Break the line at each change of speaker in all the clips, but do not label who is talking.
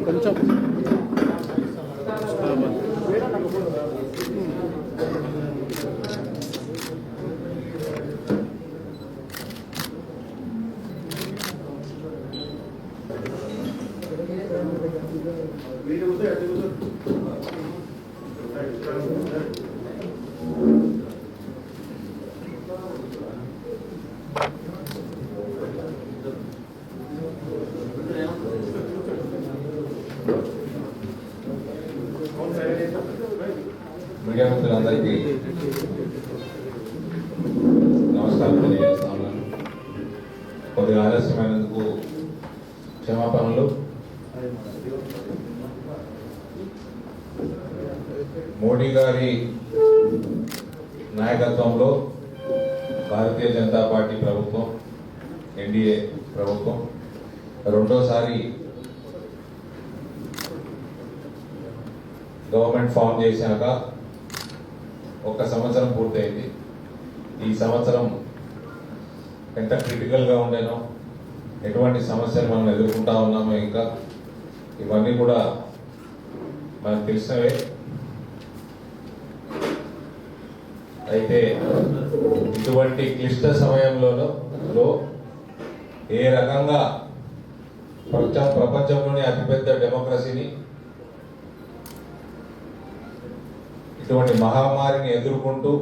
కొంచెం
మీడియా మిత్రులందరికీ నమస్కారం తెలియజేస్తాను. కొద్దిగా ఆలస్యమైనందుకు క్షమాపణలు. మోడీ గారి నాయకత్వంలో భారతీయ జనతా పార్టీ ప్రభుత్వం, ఎన్డీఏ ప్రభుత్వం రెండోసారి గవర్నమెంట్ ఫామ్ చేశాక 1 సంవత్సరం పూర్తయింది. ఈ సంవత్సరం ఎంత క్రిటికల్గా ఉండేనో, ఎటువంటి సమస్యలు మనం ఎదుర్కొంటా ఉన్నామో, ఇంకా ఇవన్నీ కూడా మనకు తెలిసినవే. అయితే ఇటువంటి క్లిష్ట సమయంలో ఏ రకంగా ప్రపంచంలోని అతిపెద్ద డెమోక్రసీని, ఇటువంటి మహమ్మారిని ఎదుర్కొంటూ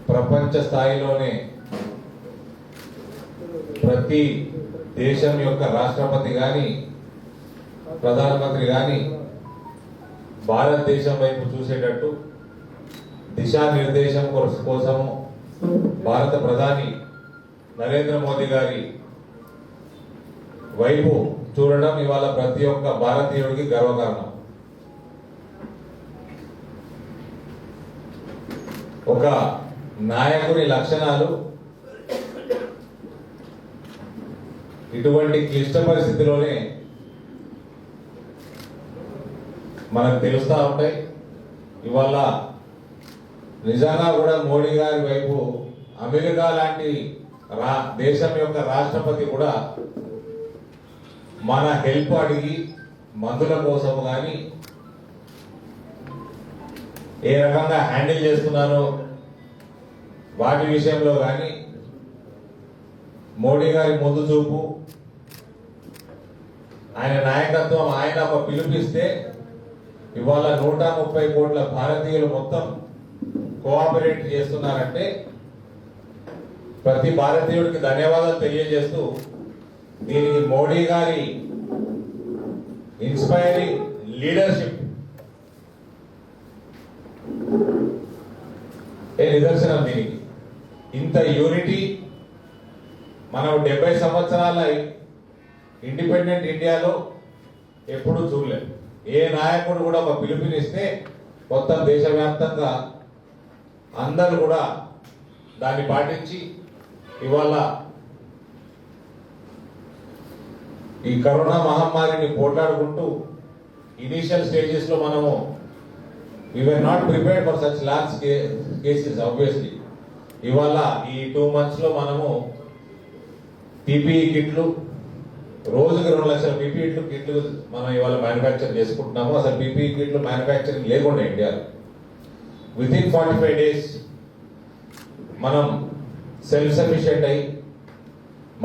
ప్రపంచ స్థాయిలోనే ప్రతి దేశం యొక్క రాష్ట్రపతి కానీ, ప్రధానమంత్రి కానీ భారతదేశం వైపు చూసేటట్టు దిశానిర్దేశం కోసము భారత ప్రధాని నరేంద్ర మోదీ గారి వైపు చూడడం ఇవాళ ప్రతి ఒక్క భారతీయుడికి గర్వకారణం. ఒక నాయకుని లక్షణాలు ఇటువంటి క్లిష్ట పరిస్థితిలోనే మనకు తెలుస్తూ ఉంటాయి. ఇవాళ నిజంగా కూడా మోడీ గారి వైపు అమెరికా లాంటి దేశం యొక్క రాష్ట్రపతి కూడా మన హెల్ప్ అడిగి మందుల కోసం కానీ ఏ రకంగా హ్యాండిల్ చేస్తున్నారో వాటి విషయంలో కానీ మోడీ గారి ముందు చూపు, ఆయన నాయకత్వం, ఆయన ఒక పిలుపిస్తే ఇవాళ 130 కోట్ల భారతీయులు మొత్తం కోఆపరేట్ చేస్తున్నారంటే ప్రతి భారతీయుడికి ధన్యవాదాలు తెలియజేస్తూ, దీనికి మోడీ గారి ఇన్స్పైరింగ్ లీడర్షిప్ నిదర్శనం. దీనికి ఇంత యూనిటీ మనం 70 సంవత్సరాల ఇండిపెండెంట్ ఇండియాలో ఎప్పుడూ చూడలేదు. ఏ నాయకుడు కూడా ఒక పిలుపునిస్తే మొత్తం దేశవ్యాప్తంగా అందరూ కూడా దాన్ని పాటించి ఇవాళ ఈ కరోనా మహమ్మారిని పోట్లాడుకుంటూ ఇనీషియల్ స్టేజెస్ లో మనము we were not prepared for such large cases obviously. ఇవాళ ఈ 2 months లో మనము పీపీఈ కిట్లు రోజుకి 2 లక్షల పీపీఈ కిట్లు మనం ఇవాళ మ్యానుఫ్యాక్చర్ చేసుకుంటున్నాము. అసలు పీపీఈ కిట్లు మ్యానుఫ్యాక్చరింగ్ లేకుండా ఇండియాలో విత్ ఇన్ 45 days మనం సెల్ఫ్ సఫిషియెంట్ అయ్యి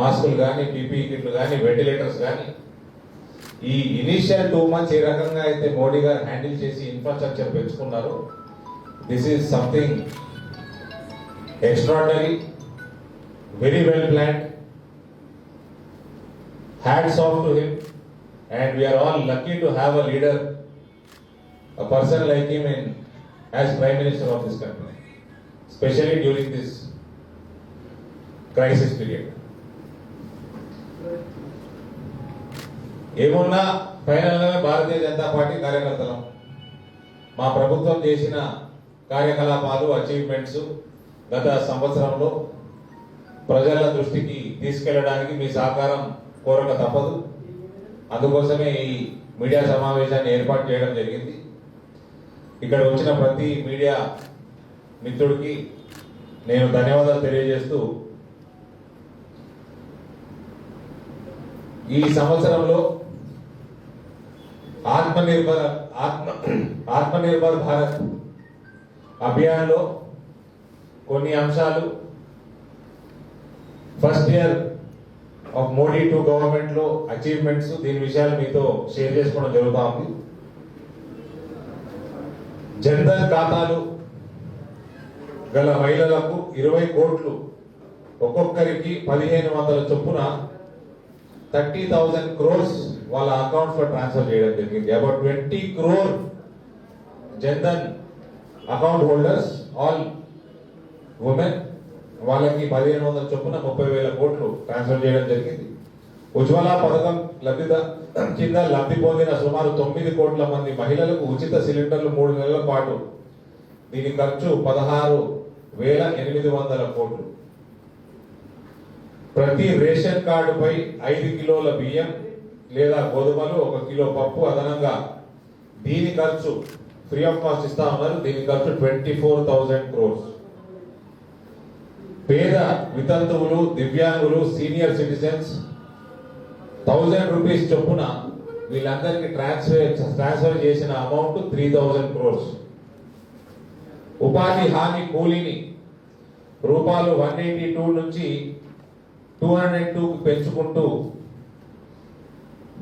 మాస్కులు కానీ, పీపీఈ కిట్లు కానీ, వెంటిలేటర్స్ కానీ ఈ ఇనీషియల్ 2 months ఏ రకంగా అయితే మోడీ గారు హ్యాండిల్ చేసి ఇన్ఫ్రాస్ట్రక్చర్ పెంచుకున్నారు, this is something extraordinary, very well planned. Hats off to him and we are all lucky to have a leader, a person like him as Prime Minister of this country, especially during this crisis period. ఏమున్నా ఫైనల్గా Bharatiya Janata party కార్యకర్తలం. మా ప్రభుత్వం చేసిన కార్యకలాపాలు, achievements గత సంవత్సరంలో ప్రజల దృష్టికి తీసుకెళ్లడానికి మీ సహకారం కోరక తప్పదు. అందుకోసమే ఈ మీడియా సమావేశాన్ని ఏర్పాటు చేయడం జరిగింది. ఇక్కడ వచ్చిన ప్రతి మీడియా మిత్రుడికి నేను ధన్యవాదాలు తెలియజేస్తూ ఈ సంవత్సరంలో ఆత్మనిర్భర్ భారత్ అభియాన్లో కొన్ని అంశాలు ఫస్ట్ ఇయర్ ఆఫ్ మోడీ 2 గవర్నమెంట్లో అచీవ్మెంట్స్, దీని విషయాలు మీతో షేర్ చేసుకోవడం జరుగుతూ ఉంది. జన్ధన్ ఖాతాలు గల మహిళలకు 20 కోట్లు, ఒక్కొక్కరికి 1500 చొప్పున 30,000 crores వాళ్ళ అకౌంట్స్ లో ట్రాన్స్ఫర్ చేయడం జరిగింది. About 20 crore Jan Dhan account holders, all women, వాళ్ళకి 1500 చొప్పున 30,000 కోట్లు ట్రాన్స్ఫర్ చేయడం జరిగింది. ఉజ్వల పథకం కింద లబ్ధి పొందిన సుమారు 9 కోట్ల మంది మహిళలకు ఉచిత సిలిండర్లు 3 నెలల పాటు. దీని ఖర్చు 16,800 కోట్లు. ప్రతి రేషన్ కార్డుపై 5 కిలోల బియ్యం లేదా గోధుమలు, 1 కిలో పప్పు అదనంగా. దీని ఖర్చు ఫ్రీ ఆఫ్ కాస్ట్ ఇస్తా ఉన్నారు. దీని ఖర్చు 24,000 crores. పేద వితంతువులు, దివ్యాంగులు, సీనియర్ సిటిజన్స్ 1000 రూపీస్ చొప్పున వీళ్ళందరికీ ట్రాన్స్ఫర్ చేసిన అమౌంట్ 3,000 crores. ఉపాధి హామీ కూలీని రూపాయలు 182 నుంచి 202 పెంచుకుంటూ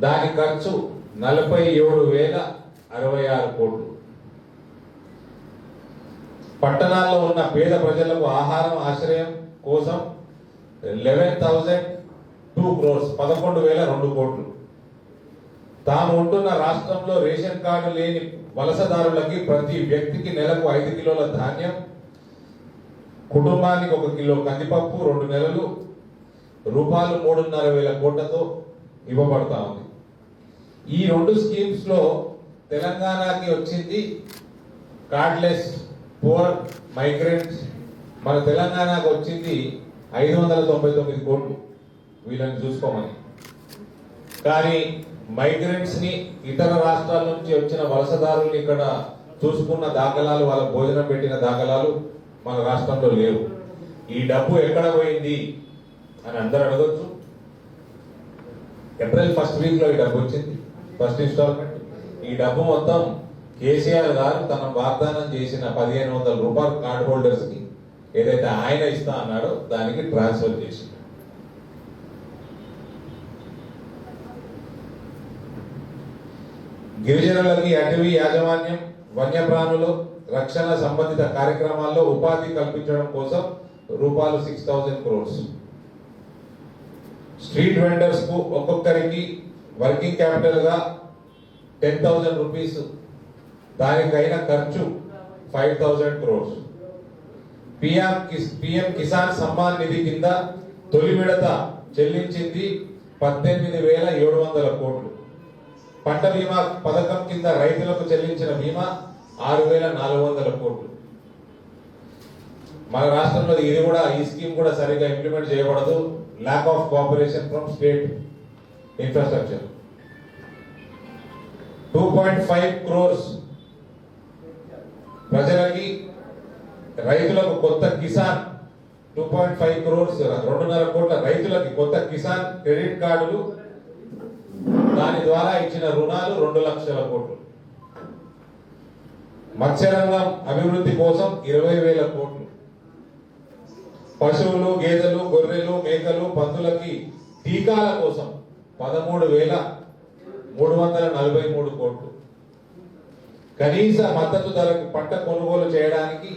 దాని ఖర్చు 47,066 కోట్లు. పట్టణాల్లో ఉన్న పేద ప్రజలకు ఆహారం, ఆశ్రయం కోసం 11,002 crores, 11,002 కోట్లు. తాము ఉంటున్న రాష్ట్రంలో రేషన్ కార్డు లేని వలసదారులకి ప్రతి వ్యక్తికి నెలకు 5 కిలోల ధాన్యం, కుటుంబానికి 1 కిలో కందిపప్పు 2 నెలలు రూపాయలు 3,500 కోట్లతో ఇవ్వబడతా ఉంది. ఈ 2 స్కీమ్స్ లో తెలంగాణకి వచ్చింది కార్డ్లెస్ పూర్ మైగ్రెంట్స్. మన తెలంగాణకు వచ్చింది 599 కోట్లు వీళ్ళని చూసుకోమని. కానీ మైగ్రెంట్స్ ని, ఇతర రాష్ట్రాల నుంచి వచ్చిన వలసదారుల్ని ఇక్కడ చూసుకున్న దాఖలాలు, వాళ్ళ భోజనం పెట్టిన దాఖలాలు మన రాష్ట్రంలో లేవు. ఈ డబ్బు ఎక్కడ పోయింది అని అందరూ అడగొచ్చు. ఏప్రిల్ 1st వీక్ లో ఈ డబ్బు వచ్చింది, ఫస్ట్ ఇన్స్టాల్మెంట్. ఈ డబ్బు మొత్తం కేసీఆర్ గారు తన వాగ్దానం చేసిన 1,500 రూపాయలు కార్డు హోల్డర్స్ కి ఏదైతే ఆయన ఇస్తా అన్నాడో దానికి ట్రాన్స్ఫర్ చేసి. గిరిజనులకి అటవీ యాజమాన్యం, వన్యప్రాణులు రక్షణ సంబంధిత కార్యక్రమాల్లో ఉపాధి కల్పించడం కోసం రూపాయలు 6,000 crores. స్ట్రీట్ వెండర్స్ కు ఒక్కొక్కరికి వర్కింగ్ క్యాపిటల్ గా 10,000 రూపీస్, దానికైన ఖర్చు 5,000 crores. పిఎం కిసాన్ సమ్మాన్ నిధి కింద తొలి విడత చెల్లించింది 18,700 కోట్లు. పంట బీమా పథకం కింద రైతులకు చెల్లించిన బీమా 6,400 కోట్లు. మన రాష్ట్రంలో ఇది కూడా, ఈ స్కీమ్ కూడా సరిగ్గా ఇంప్లిమెంట్ చేయబడదు. Lack of cooperation from state infrastructure. 2.5 crores ప్రజలకి, రైతులకు కొత్త కిసాన్ 2.5 crores, 2.5 కోట్ల రైతులకి కొత్త కిసాన్ క్రెడిట్ కార్డులు, దాని ద్వారా ఇచ్చిన రుణాలు 2 లక్షల కోట్లు. మత్స్యరంగం అభివృద్ధి కోసం 20,000 కోట్లు. పశువులు, గేదెలు, గొర్రెలు, మేకలు, పందులకి టీకాల కోసం 13,343 కోట్లు. కనీస మద్దతు ధరకు పంట కొనుగోలు చేయడానికి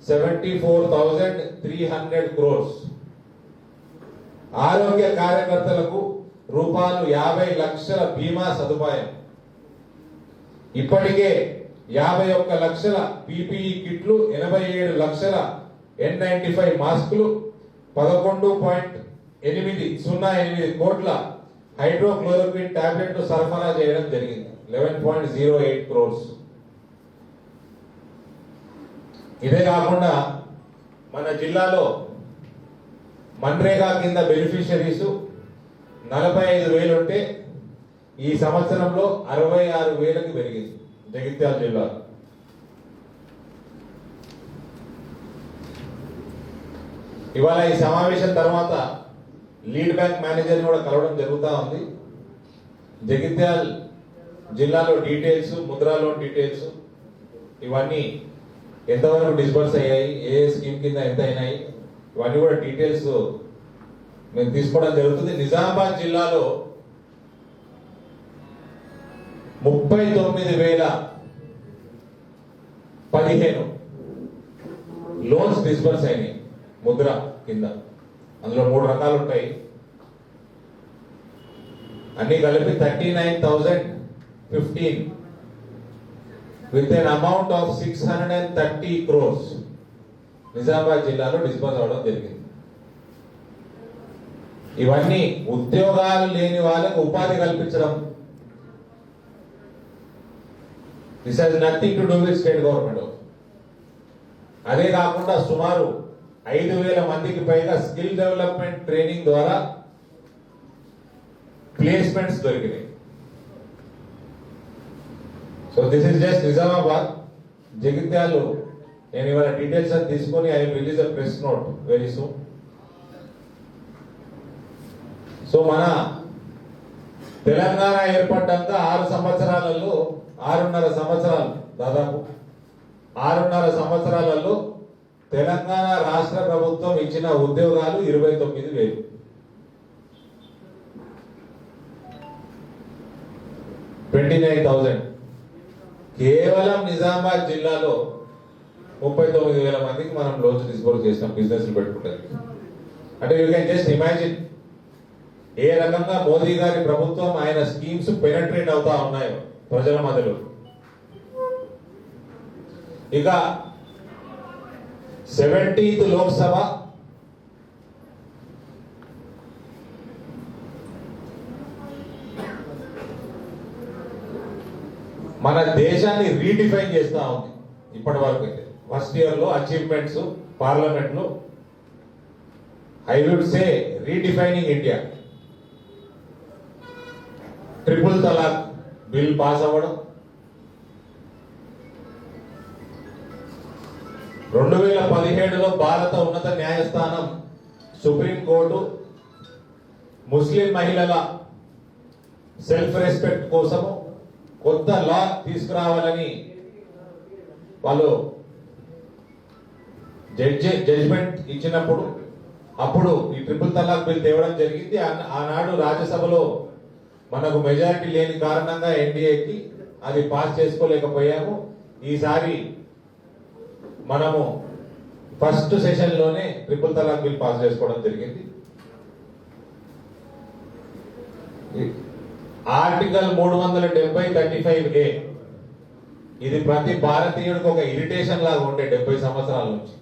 74,300 crores. ఆరోగ్య కార్యకర్తలకు రూపాయలు 50 లక్షల బీమా సదుపాయం. ఇప్పటికే 51 లక్షల PPE కిట్లు, 87 లక్షల N95 మాస్కులు, 11.808 కోట్ల హైడ్రోక్లోరోక్విన్ టాబ్లెట్లు సరఫరా చేయడం జరిగింది. 11.08 crores. ఇదే కాకుండా మన జిల్లాలో మన్రేగా కింద బెనిఫిషరీస్ 45,000 ఉంటే ఈ సంవత్సరంలో 66,000కి పెరిగింది జగిత్యాల జిల్లాలో. ఇవాళ ఈ సమావేశం తర్వాత లీడ్ బ్యాంక్ మేనేజర్ని కూడా కలవడం జరుగుతూ ఉంది. జగిత్యాల్ జిల్లాలో డీటెయిల్స్, ముద్రా లోన్ డీటెయిల్స్ ఇవన్నీ ఎంతవరకు డిస్బర్స్ అయ్యాయి, ఏ స్కీమ్ కింద ఎంత అయినాయి, ఇవన్నీ కూడా డీటెయిల్స్ మేము తీసుకోవడం జరుగుతుంది. నిజామాబాద్ జిల్లాలో 39,015 లోన్స్ డిస్బర్స్ అయినాయి ముద్ర కింద. అందులో 3 రకాలు ఉంటాయి. అన్ని కలిపి 39,015 with an amount of 630 crores Nizamabad జిల్లాలో డిస్బర్స్ అవడం జరిగింది. ఇవన్నీ ఉద్యోగాలు లేని వాళ్ళకు ఉపాధి కల్పించడం. This has nothing to do with state government. అదే కాకుండా సుమారు 5,000 మందికి పైగా స్కిల్ డెవలప్మెంట్ ట్రైనింగ్ ద్వారా ప్లేస్మెంట్స్ దొరికినాయి. So this is just Nizamabad. Jagtial నేను ఇవాళ డీటెయిల్స్ అని తీసుకొని I will release a press note very soon. So మన తెలంగాణ ఏర్పడ్డాక 6 సంవత్సరాలలో 6.5 సంవత్సరాలు, దాదాపు 6.5 సంవత్సరాలలో తెలంగాణ రాష్ట్ర ప్రభుత్వం ఇచ్చిన ఉద్యోగాలు 29,000. కేవలం నిజామాబాద్ జిల్లాలో 39,000 మందికి మనం లోన్స్ డిస్బర్స్ చేస్తాం బిజినెస్లు పెట్టుకుంటారు. అంటే you can just imagine a రకంగా మోదీ గారి ప్రభుత్వం ఆయన స్కీమ్స్ పెనట్రేట్ అవుతా ఉన్నాయో ప్రజల మధ్యలో. ఇక 70th లోక్సభ మన దేశాన్ని రీడిఫైన్ చేస్తా ఉంది. ఇప్పటి వరకు అయితే ఫస్ట్ ఇయర్ లో అచీవ్మెంట్స్ పార్లమెంట్ లో I would say redefining India. Triple talaq bill pass అవ్వడం, 2017లో భారత ఉన్నత న్యాయస్థానం సుప్రీంకోర్టు ముస్లిం మహిళల సెల్ఫ్ రెస్పెక్ట్ కోసము కొత్త లా తీసుకురావాలని వాళ్ళు జడ్జిమెంట్ ఇచ్చినప్పుడు అప్పుడు ఈ ట్రిపుల్ తలాక్ బిల్ తేవడం జరిగింది. ఆనాడు రాజ్యసభలో మనకు మెజారిటీ లేని కారణంగా ఎన్డీఏకి అది పాస్ చేసుకోలేకపోయాము. ఈసారి మనము ఫస్ట్ సెషన్ లోనే ట్రిపుల్ తలాక్ బిల్ పాస్ చేసుకోవడం జరిగింది. ఆర్టికల్ 370(35)A ఇది ప్రతి భారతీయుడికి ఒక ఇరిటేషన్ లాగా ఉండే 70 సంవత్సరాల నుంచి.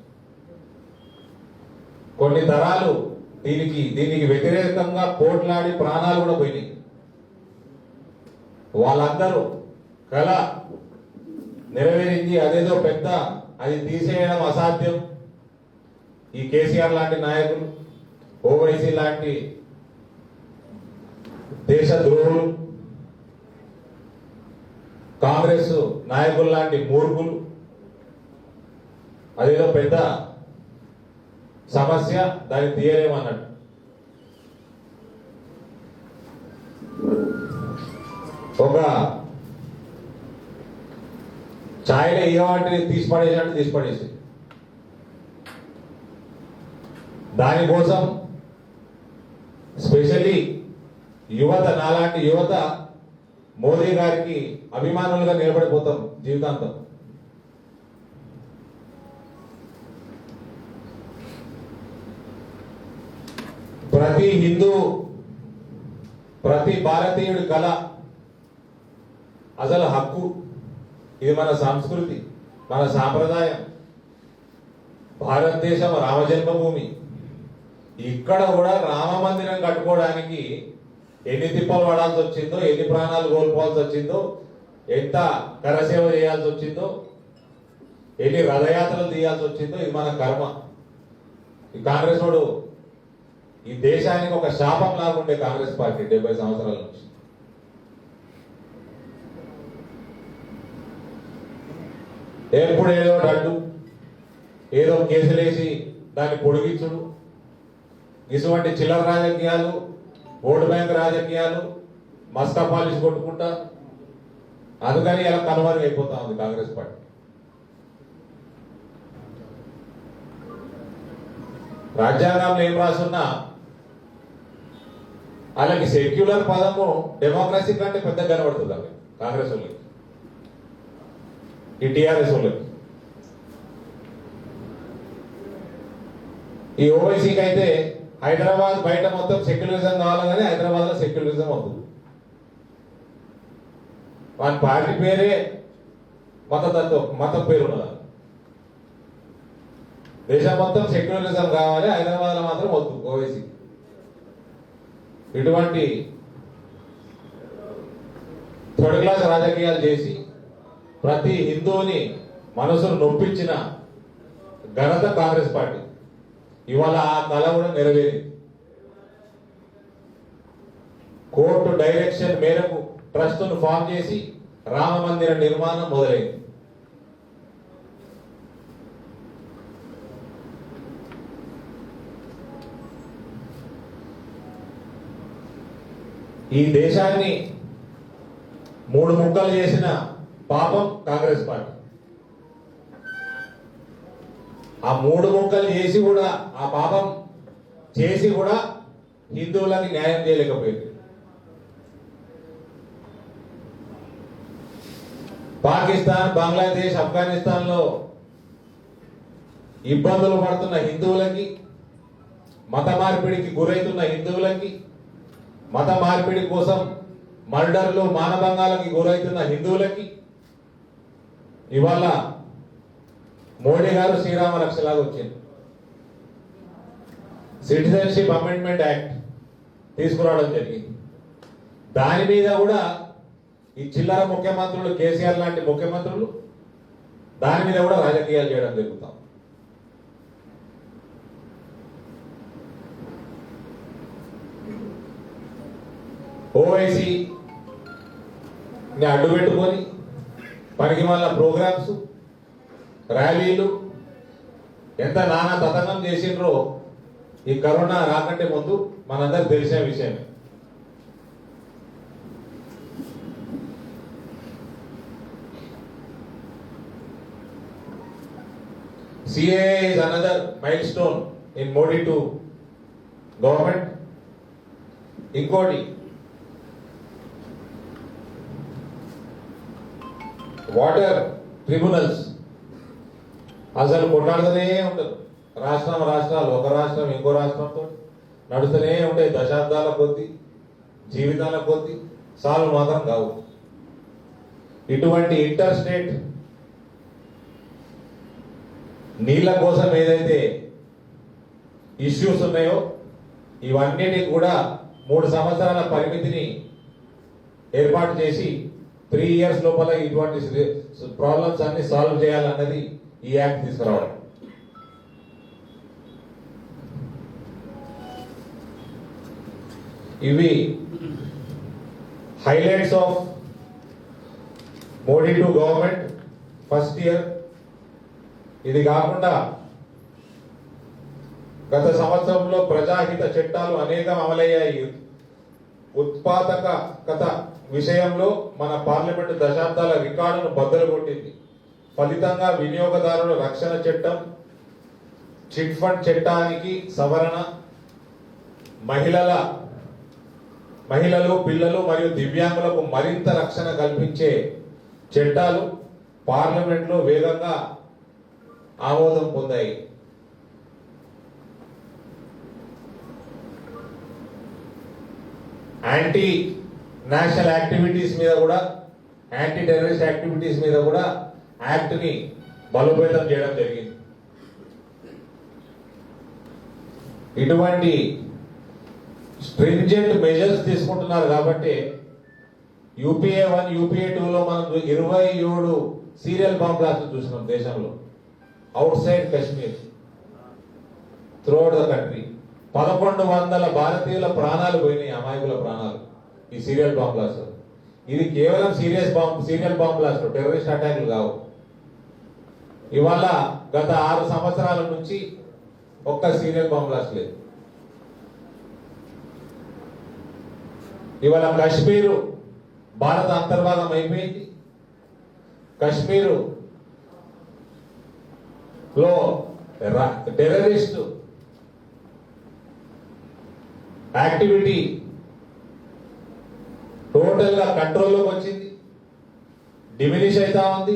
కొన్ని తరాలు దీనికి వ్యతిరేకంగా పోట్లాడి ప్రాణాలు కూడా పోయినాయి. వాళ్ళందరూ కళ నెరవేరింది. అదేదో పెద్ద అది తీసేయడం అసాధ్యం. ఈ కేసీఆర్ లాంటి నాయకులు, ఓవైసీ లాంటి దేశ ద్రోహులు, కాంగ్రెస్ నాయకులు లాంటి మూర్ఖులు అదేదో పెద్ద సమస్య, దాన్ని తీయలేమన్నట్టు. ఒక ఛాయలో ఏ వాటిని తీసి పడేసి దానికోసం స్పెషల్లీ యువత, నాలాంటి యువత మోదీ గారికి అభిమానులుగా నిలబడిపోతాం జీవితాంతం. ప్రతి హిందూ, ప్రతి భారతీయుడి కళ, అసలు హక్కు. ఇది మన సంస్కృతి, మన సాంప్రదాయం. భారతదేశం రామ జన్మభూమి. ఇక్కడ కూడా రామ మందిరం కట్టుకోవడానికి ఎన్ని తిప్పలు పడాల్సి వచ్చిందో, ఎన్ని ప్రాణాలు కోల్పోవాల్సి వచ్చిందో, ఎంత కరసేవ చేయాల్సి వచ్చిందో, ఎన్ని రథయాత్రలు తీయాల్సి వచ్చిందో, ఇది మన కర్మ. ఈ కాంగ్రెస్ వాడు ఈ దేశానికి ఒక శాపం లాగా ఉండే కాంగ్రెస్ పార్టీ 70 సంవత్సరాల నుంచి. ఎప్పుడు ఏదో అడ్డు, ఏదో కేసులేసి దాన్ని పొడిగించుడు, ఇటువంటి చిల్లర రాజకీయాలు, ఓటు బ్యాంక్ రాజకీయాలు, మస్కా పాలిష్ కొట్టుకుంటా అందుకని ఇలా కనుమరుగైపోతా ఉంది కాంగ్రెస్ పార్టీ. రాజ్యాంగంలో ఏం రాసున్నా అలాగే సెక్యులర్ పదము డెమోక్రసీ కంటే పెద్ద కనబడుతుంది అవి కాంగ్రెస్ వాళ్ళకి, ఈ టిఆర్ఎస్ వాళ్ళకి. ఈ ఓవైసీకి అయితే హైదరాబాద్ బయట మొత్తం సెక్యులరిజం కావాలి, కానీ హైదరాబాద్ లో సెక్యులరిజం అవుతుంది. వాని పార్టీ పేరే మతం పేరు ఉన్నది. దేశం మొత్తం సెక్యులరిజం కావాలి, హైదరాబాద్ లో మాత్రం వద్దు ఓవైసీ. ఇటువంటి థర్డ్ క్లాస్ రాజకీయాలు చేసి ప్రతి హిందువుని మనసును నొప్పించిన ఘనత కాంగ్రెస్ పార్టీ. ఇవాళ ఆ కళ కూడా నెరవేరింది. కోర్టు డైరెక్షన్ మేరకు ట్రస్టును ఫామ్ చేసి రామ మందిర నిర్మాణం మొదలైంది. ఈ దేశాన్ని మూడు ముక్కలు చేసిన పాపం కాంగ్రెస్ పార్టీ. ఆ మూడు ముక్కలు చేసి కూడా, ఆ పాపం చేసి కూడా హిందువులకి న్యాయం చేయలేకపోయింది. పాకిస్తాన్, బంగ్లాదేశ్, ఆఫ్ఘనిస్తాన్ లో ఇబ్బందులు పడుతున్న హిందువులకి, మత మార్పిడికి గురైతున్న హిందువులకి, మత మార్పిడి కోసం మర్డర్లు, మానభంగాలకి గురవుతున్న హిందువులకి ఇవాళ మోడీ గారు శ్రీరామ రక్షలాగా వచ్చింది. సిటిజన్షిప్ అమెండ్మెంట్ యాక్ట్ తీసుకురావడం జరిగింది. దాని మీద కూడా ఈ చిల్లర ముఖ్యమంత్రులు, కేసీఆర్ లాంటి ముఖ్యమంత్రులు దాని మీద కూడా రాజకీయాలు చేయడం జరుగుతాం. ఓవైసీ అడ్డు పెట్టుకొని పనికి మళ్ళా ప్రోగ్రామ్స్, ర్యాలీలు ఎంత నానా తతంగం చేసిండ్రో ఈ కరోనా రాకంటే ముందు మనందరికి తెలిసిన విషయమే. CAA is another milestone in Modi 2 government. ఇంకోటి వాటర్ ట్రిబ్యునల్స్ అసలు కొట్లాడుతూనే ఉండదు. రాష్ట్రాలు, ఒక రాష్ట్రం ఇంకో రాష్ట్రంతో నడుస్తూనే ఉంటాయి. దశాబ్దాల కొద్దీ, జీవితాల కొద్దీ సాల్వ్ మాత్రం కావు. ఇటువంటి ఇంటర్ స్టేట్ నీళ్ల కోసం ఏదైతే ఇష్యూస్ ఉన్నాయో ఇవన్నిటికి కూడా 3 సంవత్సరాల పరిమితిని ఏర్పాటు చేసి 3 years లోపల ఇటువంటి ప్రాబ్లమ్స్ అన్ని సాల్వ్ చేయాలన్నది ఈ యాక్ట్ తీసుకురావడం. ఇవి highlights of Modi 2 government first year. ఇది కాకుండా గత సంవత్సరంలో ప్రజాహిత చట్టాలు అనేకం అమలయ్యాయి. ఉత్పాదకత విషయంలో మన పార్లమెంటు దశాబ్దాల రికార్డును బద్దలు కొట్టింది. ఫలితంగా వినియోగదారుల రక్షణ చట్టం, చిట్ ఫండ్ చట్టానికి సవరణ, మహిళలు, పిల్లలు మరియు దివ్యాంగులకు మరింత రక్షణ కల్పించే చట్టాలు పార్లమెంట్లో వేగంగా ఆమోదం పొందాయి. యాంటీ నేషనల్ యాక్టివిటీస్ మీద కూడా, యాంటీ టెర్రరిస్ట్ యాక్టివిటీస్ మీద కూడా యాక్ట్ ని బలోపేతం చేయడం జరిగింది. ఇటువంటి స్ట్రింజెంట్ మెజర్స్ తీసుకుంటున్నారు కాబట్టి UPA 1, UPA 2లో మనం 27 సీరియల్ బాంబ్ బ్లాస్ట్లు చూసినాం దేశంలో, out side Kashmir, throughout the country. 1100 భారతీయుల ప్రాణాలు పోయినాయి, అమాయకుల ప్రాణాలు ఈ సీరియల్ బాంబ్ బ్లాస్ట్. ఇది కేవలం సీరియల్ బాంబ్ బ్లాస్ట్, టెర్రరిస్ట్ అటాక్లు కావు. ఇవాళ గత 6 సంవత్సరాల నుంచి ఒక్క సీరియల్ బాంబ్ బ్లాస్ట్ లేదు. ఇవాళ కాశ్మీరు భారత అంతర్భాగం అయిపోయింది. కాశ్మీరు లో టెర్రరిస్ట్ యాక్టివిటీ టోటల్ గా కంట్రోల్లోకి వచ్చింది, డిమినిష్ అవుతా ఉంది.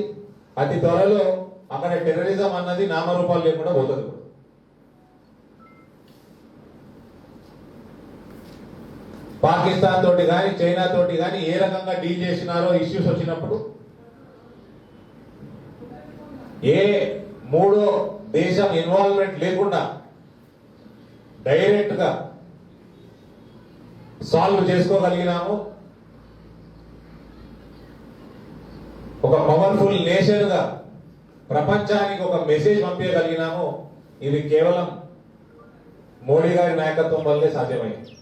అతి త్వరలో అక్కడ టెర్రరిజం అన్నది నామరూపాలు లేకుండా పోతుంది. పాకిస్తాన్ తోటి కానీ చైనా తోటి కానీ ఏ రకంగా డీల్ చేసినారో ఇష్యూస్ వచ్చినప్పుడు ఏ మూడో దేశం ఇన్వాల్వ్మెంట్ లేకుండా డైరెక్ట్ గా సాల్వ్ చేసుకోగలిగినాము. ఒక పవర్ఫుల్ నేషన్ గా ప్రపంచానికి ఒక మెసేజ్ పంపించగలిగినాము. ఇది కేవలం మోడీ గారి నాయకత్వం వల్లే సాధ్యమైంది.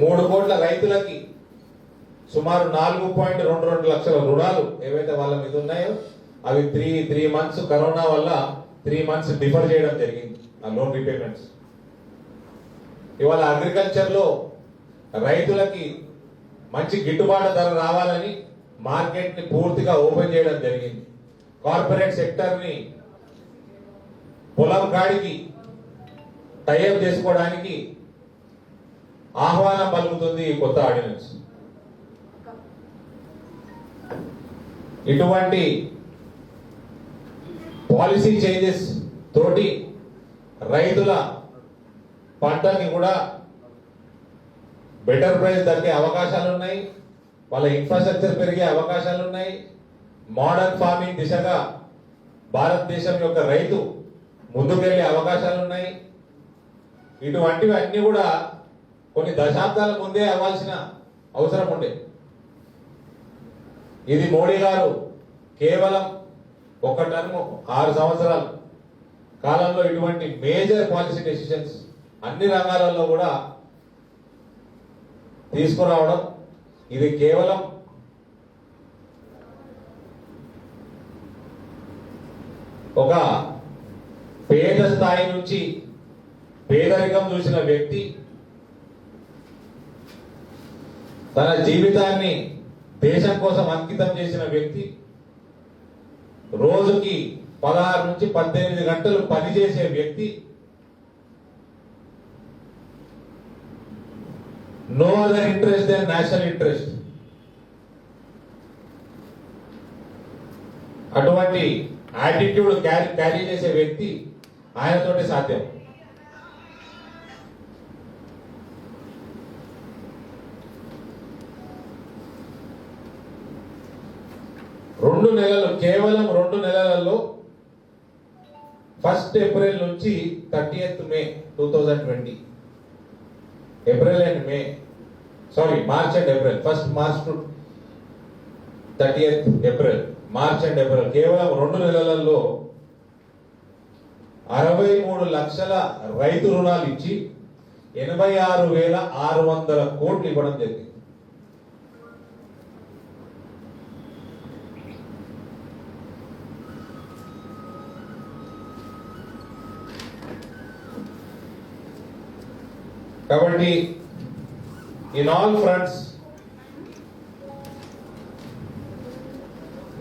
మూడు కోట్ల రైతులకి సుమారు 4.22 లక్షల రుణాలు ఏవైతే వాళ్ళ మీద ఉన్నాయో అవి త్రీ మంత్స్ కరోనా వల్ల 3 మంత్స్ డిఫర్ చేయడం జరిగింది ఆ లోన్ రీపేమెంట్స్. ఇవాళ అగ్రికల్చర్ లో రైతులకి మంచి గిట్టుబాటు ధర రావాలని మార్కెట్ ని పూర్తిగా ఓపెన్ చేయడం జరిగింది. కార్పొరేట్ సెక్టర్ ని పొలం కాడికి టైఅప్ చేసుకోవడానికి ఆహ్వానం పలుకుతుంది ఈ కొత్త ఆర్డినెన్స్. ఇటువంటి పాలసీ చేంజెస్ తోటి రైతుల పంటకి కూడా బెటర్ ప్రైస్ దక్కే అవకాశాలు ఉన్నాయి, వాళ్ళ ఇన్ఫ్రాస్ట్రక్చర్ పెరిగే అవకాశాలు ఉన్నాయి. మోడర్న్ ఫార్మింగ్ దిశగా భారతదేశం యొక్క రైతు ముందుకెళ్లే అవకాశాలు ఉన్నాయి. ఇటువంటివి అన్ని కూడా కొన్ని దశాబ్దాల ముందే అవ్వాల్సిన అవసరం ఉండే. ఇది మోడీ గారు కేవలం ఒక టర్మ్ 6 సంవత్సరాల కాలంలో ఇటువంటి మేజర్ పాలసీ డెసిషన్స్ అన్ని రంగాలలో కూడా తీసుకురావడం, ఇది కేవలం ఒక పేద స్థాయి నుంచి పేదరికం చూసిన వ్యక్తి తన జీవితాన్ని దేశం కోసం అంకితం చేసిన వ్యక్తి రోజుకి 16 నుంచి 18 గంటలు పనిచేసే వ్యక్తి, no other interest than national interest. అటువంటి యాటిట్యూడ్ క్యారీ చేసే వ్యక్తి ఆయనతోటి సాధ్యం. కేవలం 2 నెలలలో 1 ఏప్రిల్ నుంచి 30th May 2020, April and May, sorry March and April, 1st March to 30th April, March and April, కేవలం 2 నెలలలో 63 లక్షల రైతు రుణాలు ఇచ్చి 86,600 కోట్లు ఇవ్వడం జరిగింది. కాబట్టి in all fronts,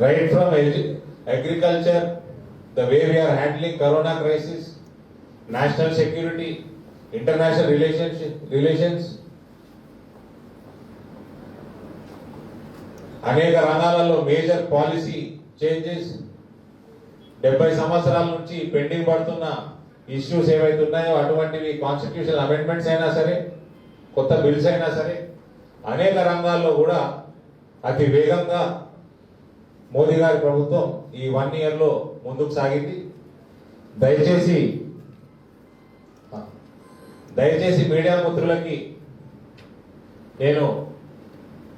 right from agriculture, the way we are handling corona crisis, national security, international relations, అనేక రంగాలలో మేజర్ పాలసీ చేంజెస్, 70 సంవత్సరాల నుంచి పెండింగ్ పడుతున్న ఇష్యూస్ ఏవైతే ఉన్నాయో అటువంటివి కాన్స్టిట్యూషన్ అమెండ్మెంట్స్ అయినా సరే, కొత్త బిల్స్ అయినా సరే, అనేక రంగాల్లో కూడా అతి వేగంగా మోదీ గారి ప్రభుత్వం ఈ 1 ఇయర్లో ముందుకు సాగింది. దయచేసి మీడియా మిత్రులకి నేను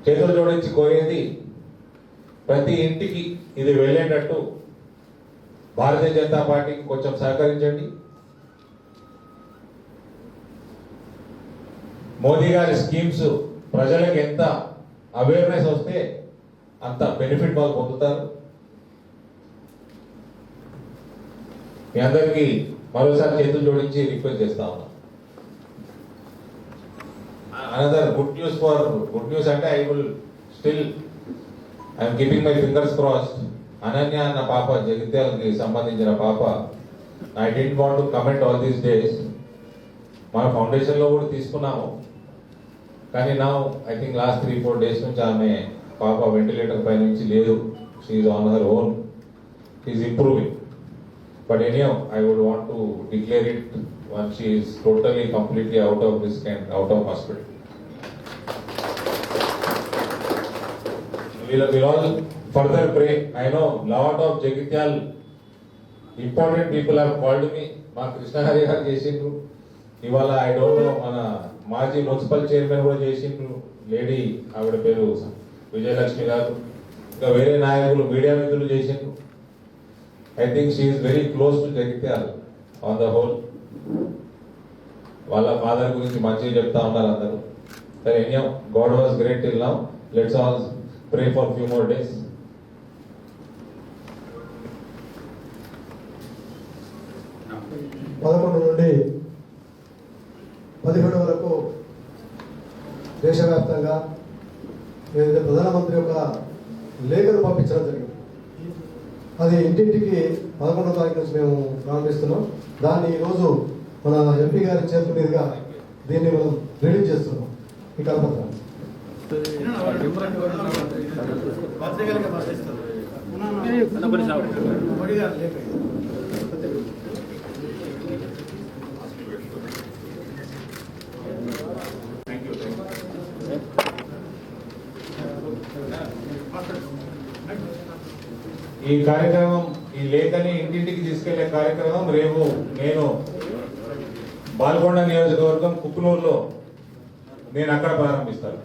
చేతులు జోడించి కోరేది, ప్రతి ఇంటికి ఇది వెళ్ళేటట్టు భారతీయ జనతా పార్టీకి కొంచెం సహకరించండి. మోదీ గారి స్కీమ్స్ ప్రజలకు ఎంత అవేర్నెస్ వస్తే అంత బెనిఫిట్ వాళ్ళు పొందుతారు. మీ అందరికీ మరోసారి చేతులు జోడించి రిక్వెస్ట్ చేస్తా ఉన్నా. అనదర్ గుడ్ న్యూస్ అంటే I'm keeping my fingers crossed. Ananya అన్న పాప, జగిత్యాలకి సంబంధించిన పాప, I don't want to comment all these days. మన ఫౌండేషన్ లో కూడా తీసుకున్నాము, కానీ నా ఐ థింక్ లాస్ట్ 3-4 days నుంచి ఆమె పాప వెంటిలేటర్ పై నుంచి లేదు. She's on her own, she's improving. But anyhow I would want to declare it once she is totally completely out of risk and out of hospital. We'll all further pray. I know lot of Jagityal important people have called me. మా కృష్ణహరి గారు చేసిండ్రు, ఇవాళ I don't know మన మాజీ municipal chairman కూడా చేసిండ్రు, lady ఆవిడ పేరు విజయలక్ష్మి గారు, ఇంకా వేరే నాయకులు మీడియా మిత్రులు చేసిండ్రు. I think she is very close to Jagtial on the whole. వాళ్ళ ఫాదర్ గురించి మంచిగా చెప్తా ఉన్నారు అందరూ. సరే, anyhow God was great till now. Let's all pray for few more days.
పదకొండు నుండి 17 వరకు దేశవ్యాప్తంగా ఏదైతే ప్రధానమంత్రి యొక్క లేఖను పంపించడం జరిగింది. అది ఇంటింటికి 11వ తారీఖు నుంచి మేము ప్రారంభిస్తున్నాం. దాన్ని ఈరోజు మన ఎంపీ గారి చేతుల మీదుగా దీన్ని మనం రిలీజ్ చేస్తున్నాం ఈ కరపత్రాన్ని.
ఈ కార్యక్రమం, ఈ లేఖని ఇంటింటికి తీసుకెళ్లే కార్యక్రమం రేపు నేను బాల్కొండ నియోజకవర్గం కుక్కునూరులో నేను అక్కడ ప్రారంభిస్తాను.